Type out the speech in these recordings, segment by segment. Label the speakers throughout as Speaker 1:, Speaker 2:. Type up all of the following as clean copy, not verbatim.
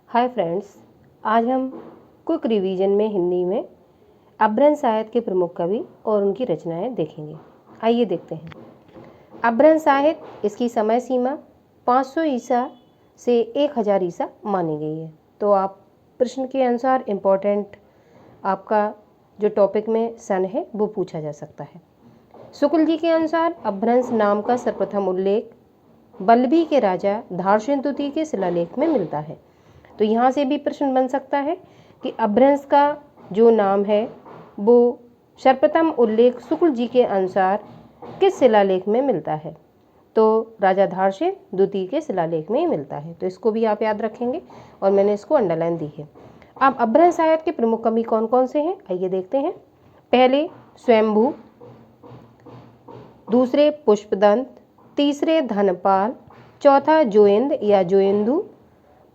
Speaker 1: Hi friends, आज हम quick revision में हिंदी में अपभ्रंश साहित्य के प्रमुख कवि और उनकी रचनाएं देखेंगे। आइए देखते हैं। अपभ्रंश साहित्य, इसकी समय सीमा 500 ईसा से 1000 ईसा मानी गई है। तो आप प्रश्न के अनुसार इम्पोर्टेंट आपका जो टॉपिक में सन है वो पूछा जा सकता है। शुक्ल जी के अनुसार अपभ्रंश नाम का सर्वप्रथम उल्लेख वल्लभी के राजा धारसेन द्वितीय के शिलालेख में मिलता है। तो यहाँ से भी प्रश्न बन सकता है कि अपभ्रंश का जो नाम है वो सर्वप्रथम उल्लेख शुक्ल जी के अनुसार किस शिलालेख में मिलता है। तो राजा धारसेन द्वितीय के शिलालेख में ही मिलता है। तो इसको भी आप याद रखेंगे और मैंने इसको अंडरलाइन दी है। अब अपभ्रंश साहित्य के प्रमुख कवि कौन कौन से हैं, आइए देखते हैं। पहले स्वयंभू, दूसरे पुष्पदंत, तीसरे धनपाल, चौथा जोयंद या जोयंदू,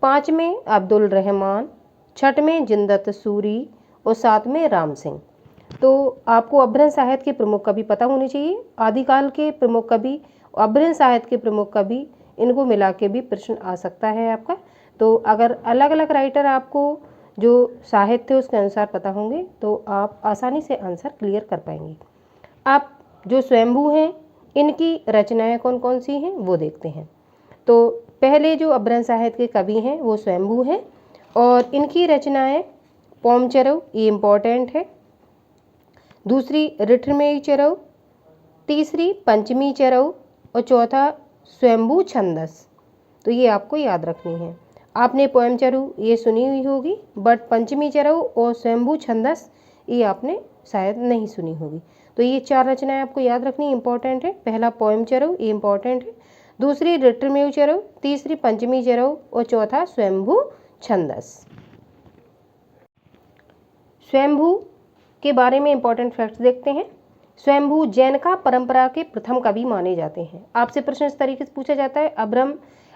Speaker 1: पाँचवें अब्दुल रहमान, छठवें जिंदत सूरी और सातवें राम सिंह। तो आपको अपभ्रंश साहित्य के प्रमुख कवि पता होने चाहिए। आदिकाल के प्रमुख कवि, अपभ्रंश साहित्य के प्रमुख कवि, इनको मिला के भी प्रश्न आ सकता है आपका। तो अगर अलग अलग राइटर आपको जो साहित्य उसके अनुसार पता होंगे तो आप आसानी से आंसर क्लियर कर पाएंगे। आप जो स्वयंभू हैं इनकी रचनाएं कौन कौन सी हैं वो देखते हैं। तो पहले जो अपभ्रंश साहित्य के कवि हैं वो स्वयंभू हैं और इनकी रचनाएं पोम चरऊ, ये इम्पोर्टेंट है। दूसरी ऋठमेय चरऊ, तीसरी पंचमी चरऊ और चौथा स्वयंभू छंदस। तो ये आपको याद रखनी है। आपने पोएम चरऊ ये सुनी हुई होगी, बट पंचमी चरऊ और स्वयंभू छंदस ये आपने शायद नहीं सुनी होगी। तो ये चार रचनाएं आपको याद रखनी इंपॉर्टेंट है। पहला पोएम चरऊ, ये इंपॉर्टेंट है। दूसरी ऋठमेय चरऊ, तीसरी पंचमी चरऊ और चौथा स्वयंभू छंदस। स्वयंभू के बारे में इंपॉर्टेंट फैक्ट्स देखते हैं। स्वयंभू जैनका परंपरा के प्रथम कवि माने जाते हैं। आपसे प्रश्न इस तरीके से पूछा जाता है,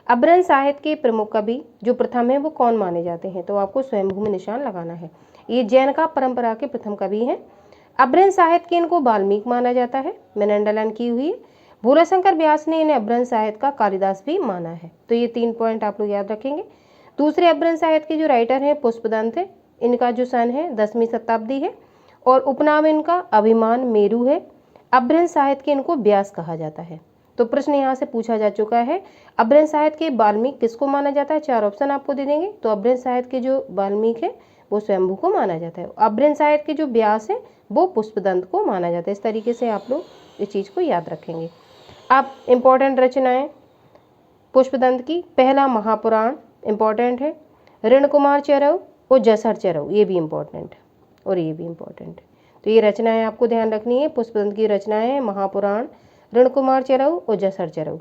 Speaker 1: अपभ्रंश साहित्य के प्रमुख कवि जो प्रथम है वो कौन माने जाते हैं, तो आपको स्वयंभू में निशान लगाना है। ये जैनका परंपरा के प्रथम कवि हैं। अपभ्रंश साहित्य के इनको वाल्मीकि माना जाता है, मैंने अंडरलाइन की हुई है। भूराशंकर व्यास ने इन्हें अपभ्रंश साहित्य का कालिदास भी माना है। तो ये 3 पॉइंट आप लोग याद रखेंगे। दूसरे अपभ्रंश साहित्य के जो राइटर हैं पुष्पदंत है, इनका जो सन है 10वीं शताब्दी है और उपनाम इनका अभिमान मेरु है। अपभ्रंश साहित्य के इनको व्यास कहा जाता है। तो प्रश्न यहाँ से पूछा जा चुका है, अपभ्रंश साहित्य के वाल्मीकि किसको माना जाता है। 4 ऑप्शन आपको दे देंगे। तो अपभ्रंश साहित्य के जो वाल्मीकि है वो स्वयंभू को माना जाता है। अपभ्रंश साहित्य के जो व्यास है वो पुष्पदंत को माना जाता है। इस तरीके से आप लोग इस चीज़ को याद रखेंगे। अब इम्पोर्टेंट रचनाएं पुष्पदंत की, पहला महापुराण इम्पोर्टेंट है। ऋण कुमार चरऊ और जसर चरऊ, ये भी इम्पोर्टेंट है और ये भी इम्पोर्टेंट है। तो ये रचनाएं आपको ध्यान रखनी है। पुष्पदंत की रचनाएं हैं महापुराण, ऋण कुमार चरऊ और जसर चरऊ।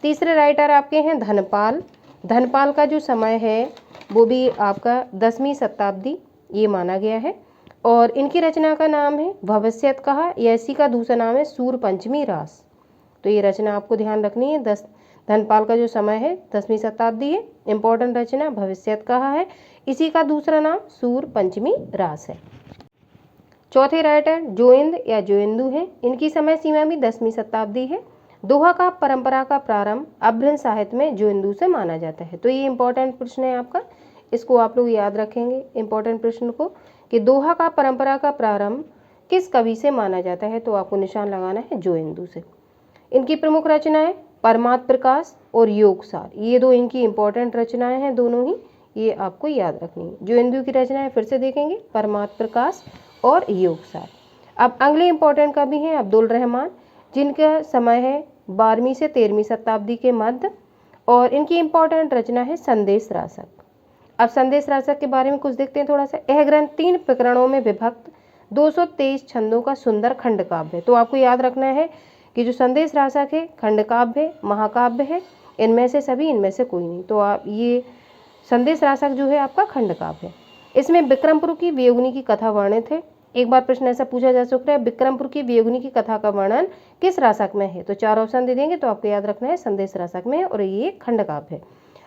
Speaker 1: तीसरे राइटर आपके हैं धनपाल। धनपाल का जो समय है वो भी आपका 10वीं शताब्दी ये माना गया है और इनकी रचना का नाम है भविष्यत कहा, या इसी का दूसरा नाम है सूर पंचमी रास। तो ये रचना आपको ध्यान रखनी है। धनपाल का जो समय है 10वीं शताब्दी है। इंपॉर्टेंट रचना भविष्यत कहा है, इसी का दूसरा नाम सूर पंचमी रास है। चौथे राइटर जोयंद या जोयंदू हैं। इनकी समय सीमा भी 10वीं शताब्दी है। दोहा का परंपरा का प्रारंभ अपभ्रंश साहित्य में जोयंदू से माना जाता है। तो ये इंपॉर्टेंट प्रश्न है आपका, इसको आप लोग याद रखेंगे इंपॉर्टेंट प्रश्न को कि दोहा का परंपरा का प्रारंभ किस कवि से माना जाता है। तो आपको निशान लगाना है जोयंदू से। इनकी प्रमुख रचनाएं परमार्थ प्रकाश और योगसार, ये दो इनकी इंपॉर्टेंट रचनाएं हैं दोनों ही, ये आपको याद रखनी है। जोयंदू की रचनाएं फिर से देखेंगे, परमार्थ प्रकाश और योगसार। अब अगले इंपॉर्टेंट कवि हैं अब्दुल रहमान, जिनका समय है 12वीं से 13वीं शताब्दी के मध्य और इनकी इंपॉर्टेंट रचना है संदेश रासक। अब संदेश रासक के बारे में कुछ देखते हैं थोड़ा सा। यह ग्रंथ 3 प्रकरणों में विभक्त 223 छंदों का सुंदर खंड काव्य है। तो आपको याद रखना है कि जो संदेश रासक है खंड काव्य है, महाकाव्य है, इनमें से सभी, इनमें से कोई नहीं। तो आप ये संदेश रासक जो है आपका खंड काव्य है। इसमें विक्रमपुर की वियोगिनी की कथा वर्णित है। एक बार प्रश्न ऐसा पूछा जा सकता है, विक्रमपुर की वियोगिनी की कथा का वर्णन किस रासक में है। तो 4 ऑप्शन दे देंगे। तो आपको याद रखना है संदेश रासक में और ये खंड काव्य है।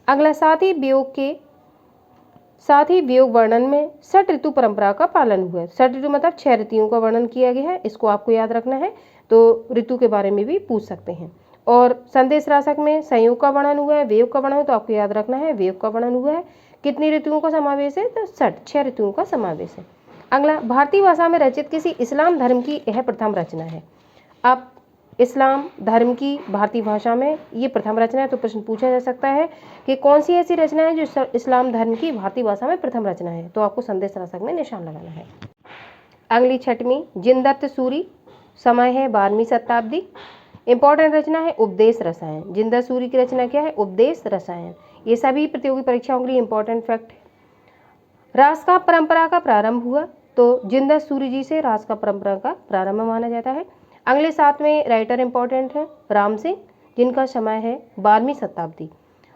Speaker 1: अगला साथ ही वियोग वर्णन में षट ऋतु परंपरा का पालन हुआ है। षट ऋतु मतलब 6 ऋतुओं का वर्णन किया गया है, इसको आपको याद रखना है। तो ऋतु के बारे में भी पूछ सकते हैं। और संदेश राशक में संयोग का वर्णन हुआ है, वेव का वर्णन है, तो आपको याद रखना है वेव का वर्णन हुआ है। कितनी ऋतुओं का समावेश है, तो 6 ऋतुओं का समावेश है। अगला, भारतीय भाषा में रचित किसी इस्लाम धर्म की यह प्रथम रचना है। आप इस्लाम धर्म की भारतीय भाषा में ये प्रथम रचना है, तो प्रश्न पूछा जा सकता है कि कौन सी ऐसी रचना है जो इस्लाम धर्म की भारतीय भाषा में प्रथम रचना है, तो आपको संदेश राशक में निशान लगाना है। अगली 6वीं, जिनदत्त सूरी, समय है 12वीं शताब्दी। इंपॉर्टेंट रचना है उपदेश रसायन। जिनदत्त सूरी की रचना क्या है, उपदेश रसायन। ये सभी प्रतियोगी परीक्षाओं के लिए इंपॉर्टेंट फैक्ट है। रास का परंपरा का प्रारंभ हुआ, तो जिनदत्त सूरी जी से रास का परंपरा का प्रारंभ माना जाता है। अगले 7वें राइटर इंपॉर्टेंट है राम सिंह, जिनका समय है 12वीं शताब्दी।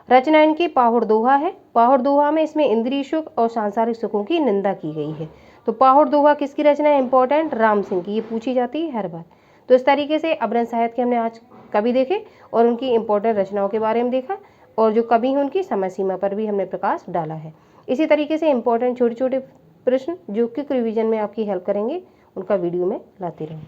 Speaker 1: रचना इनकी पाहुड़ दोहा है। पाहुड़ दोहा में इसमें इंद्रिय सुख और सांसारिक सुखों की निंदा की गई है। तो पाहुड़ दोहा किसकी रचना है, इंपॉर्टेंट राम सिंह की। ये पूछी जाती है हर बार। तो इस तरीके से अभ्रंश साहित्य के हमने आज कवि देखे और उनकी इंपॉर्टेंट रचनाओं के बारे में देखा, और जो कवि हैं उनकी समय सीमा पर भी हमने प्रकाश डाला है। इसी तरीके से इंपॉर्टेंट छोटे छोटे प्रश्न जो क्विक रिवीजन में आपकी हेल्प करेंगे, उनका वीडियो में लाते रहें।